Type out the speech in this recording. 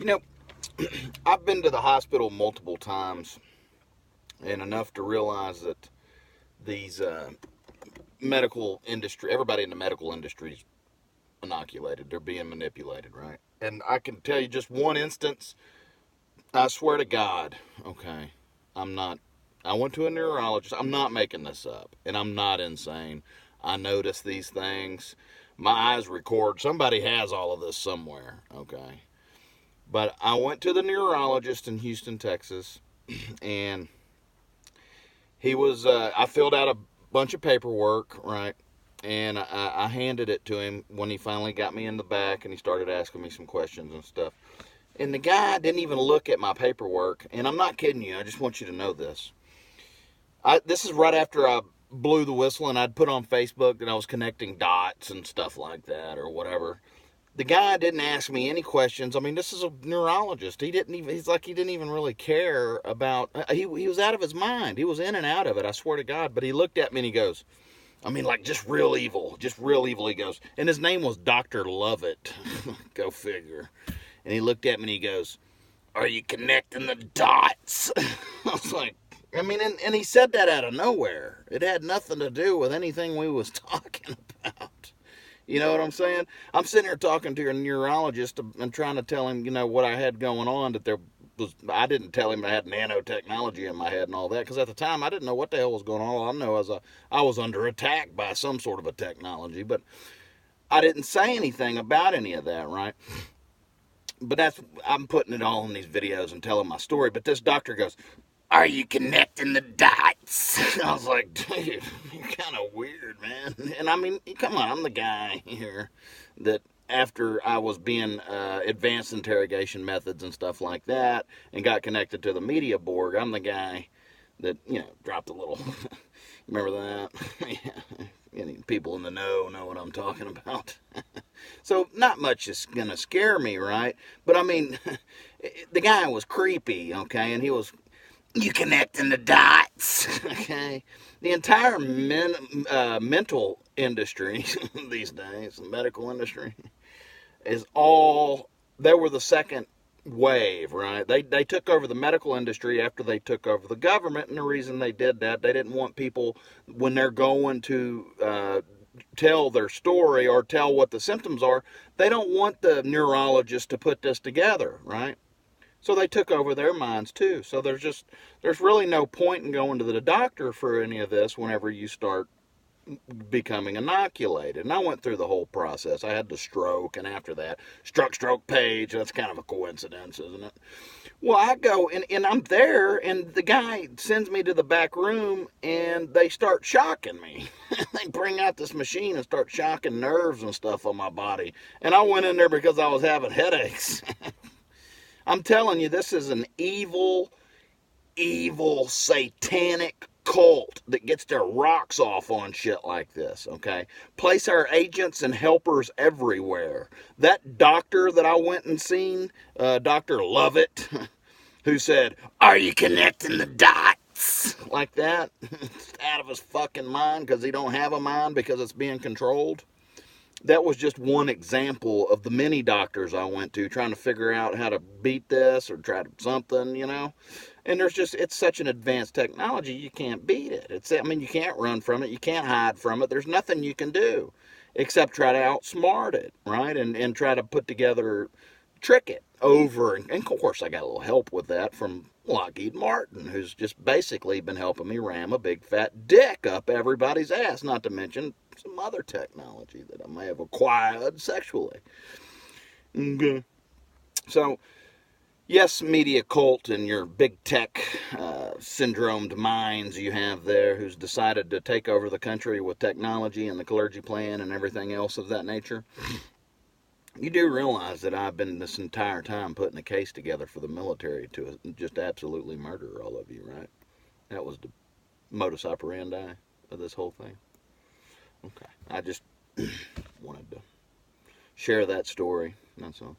You know, I've been to the hospital multiple times, and enough to realize that these medical industry, everybody in the medical industry is inoculated. They're being manipulated, right? And I can tell you just one instance. I swear to God, okay, I'm not. I went to a neurologist. I'm not making this up, and I'm not insane. I notice these things. My eyes record. Somebody has all of this somewhere, okay? But I went to the neurologist in Houston, Texas, and he was. I filled out a bunch of paperwork, right? And I handed it to him when he finally got me in the back, and he started asking me some questions and stuff. And the guy didn't even look at my paperwork, and I'm not kidding you. I just want you to know this. This is right after I blew the whistle, and I'd put on Facebook that I was connecting dots and stuff like that, or whatever. The guy didn't ask me any questions. I mean, this is a neurologist. He didn't even. He's like he didn't even really care about. He was out of his mind. He was in and out of it. I swear to God. But he looked at me and he goes, I mean, like just real evil, just real evil. He goes, and his name was Dr. Lovett. Go figure. And he looked at me and he goes, "Are you connecting the dots?" I was like, I mean, and he said that out of nowhere. It had nothing to do with anything we was talking about. You know what I'm saying? I'm sitting here talking to a neurologist and trying to tell him, what I had going on. That there was, I didn't tell him I had nanotechnology in my head and all that, because at the time I didn't know what the hell was going on. All I know is I was under attack by some sort of a technology, but I didn't say anything about any of that, right? But I'm putting it all in these videos and telling my story. But this doctor goes, "Are you connecting the dots?" I was like, "Dude, you're kind of weird, man." And I mean, come on, I'm the guy here that after I was being advanced interrogation methods and stuff like that and got connected to the media board, I'm the guy that, dropped a little. Remember that? Yeah. Any people in the know what I'm talking about. So not much is going to scare me, right? But I mean, the guy was creepy, okay? And he was, "You connecting the dots," okay? The entire mental industry these days, the medical industry, is all, they were the second wave, right? They took over the medical industry after they took over the government, and the reason they did that, they didn't want people, when they're going to tell their story or tell what the symptoms are, they don't want the neurologist to put this together, right? So they took over their minds too. So there's really no point in going to the doctor for any of this whenever you start becoming inoculated. And I went through the whole process. I had the stroke, and after that, stroke page. That's kind of a coincidence, isn't it? Well, I go, and I'm there, and the guy sends me to the back room, and they start shocking me. They bring out this machine and start shocking nerves and stuff on my body. And I went in there because I was having headaches. I'm telling you, this is an evil, evil, satanic cult that gets their rocks off on shit like this, okay? Place our agents and helpers everywhere. That doctor that I went and seen, Dr. Lovett, who said, "Are you connecting the dots?" Like that, out of his fucking mind because he don't have a mind because it's being controlled. That was just one example of the many doctors I went to trying to figure out how to beat this or try to something. And it's such an advanced technology, you can't beat it. You can't run from it. You can't hide from it. There's nothing you can do except try to outsmart it, right? And try to put together, trick it over. And of course, I got a little help with that from Lockheed Martin, who's just basically been helping me ram a big fat dick up everybody's ass, not to mention some other technology that I may have acquired sexually. Okay. So, yes, media cult and your big tech syndromed minds you have there who's decided to take over the country with technology and the clergy plan and everything else of that nature. You do realize that I've been this entire time putting a case together for the military to just absolutely murder all of you, right? That was the modus operandi of this whole thing. Okay. I just wanted to share that story. That's all.